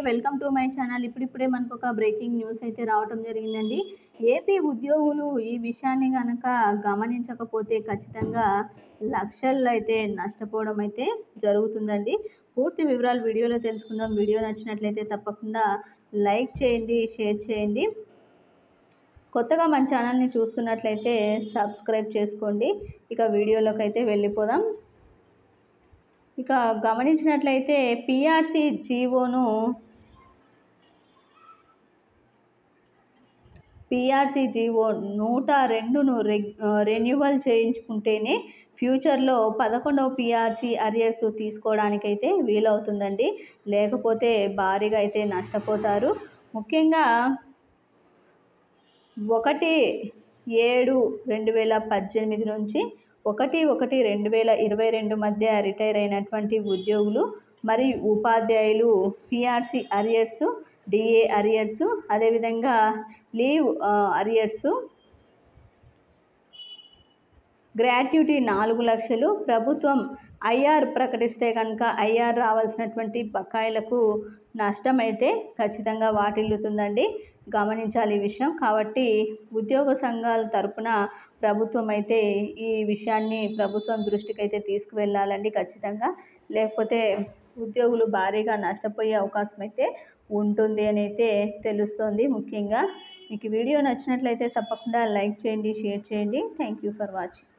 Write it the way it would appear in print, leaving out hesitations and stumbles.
Welcome to my channel. ఇప్పుడిప్పుడే మనకు ఒక బ్రేకింగ్ న్యూస్ అయితే రావటం జరిగిందండి. ఏపీ ఉద్యోగులు ఈ విషయాన్ని గనక గమనించకపోతే ఖచ్చితంగా లక్షల్లో అయితే నష్టపోవడం అయితే జరుగుతుందండి. పూర్తి వివరాలు వీడియోలో తెలుసుకుందాం. వీడియో నచ్చినట్లయితే తప్పకుండా లైక్ చేయండి, షేర్ చేయండి. కొత్తగా మన ఛానల్ని చూస్తున్నట్లయితే సబ్స్క్రైబ్ చేసుకోండి. ఇక వీడియోలోకి అయితే వెళ్ళిపోదాం. ఇక గమనించినట్లయితే పిఆర్సీ జీవోను పీఆర్సీ జీవో 102ను రెన్యువల్ చేయించుకుంటేనే ఫ్యూచర్లో 11వ పీఆర్సీ అరియర్స్ తీసుకోవడానికైతే వీలవుతుందండి. లేకపోతే భారీగా అయితే నష్టపోతారు. ముఖ్యంగా 1/7/2018 నుంచి 1/1/2022 మధ్య రిటైర్ అయినటువంటి ఉద్యోగులు మరియు ఉపాధ్యాయులు పీఆర్సీ అరియర్స్, డిఏ అరియర్స్, అదేవిధంగా లీవ్ అరియర్స్, గ్రాట్యుటీ 4 లక్షలు, ప్రభుత్వం ఐఆర్ ప్రకటిస్తే కనుక ఐఆర్ రావాల్సినటువంటి బకాయిలకు నష్టమైతే ఖచ్చితంగా వాటిల్లుతుందండి. గమనించాలి ఈ విషయం. కాబట్టి ఉద్యోగ సంఘాల తరపున ప్రభుత్వం అయితే ఈ విషయాన్ని ప్రభుత్వం దృష్టికి అయితే తీసుకువెళ్ళాలండి ఖచ్చితంగా. లేకపోతే ఉద్యోగులు భారీగా నష్టపోయే అవకాశం అయితే ఉంటుంది అని అయితే తెలుస్తోంది. ముఖ్యంగా మీకు వీడియో నచ్చినట్లయితే తప్పకుండా లైక్ చేయండి, షేర్ చేయండి. Thank you for watching.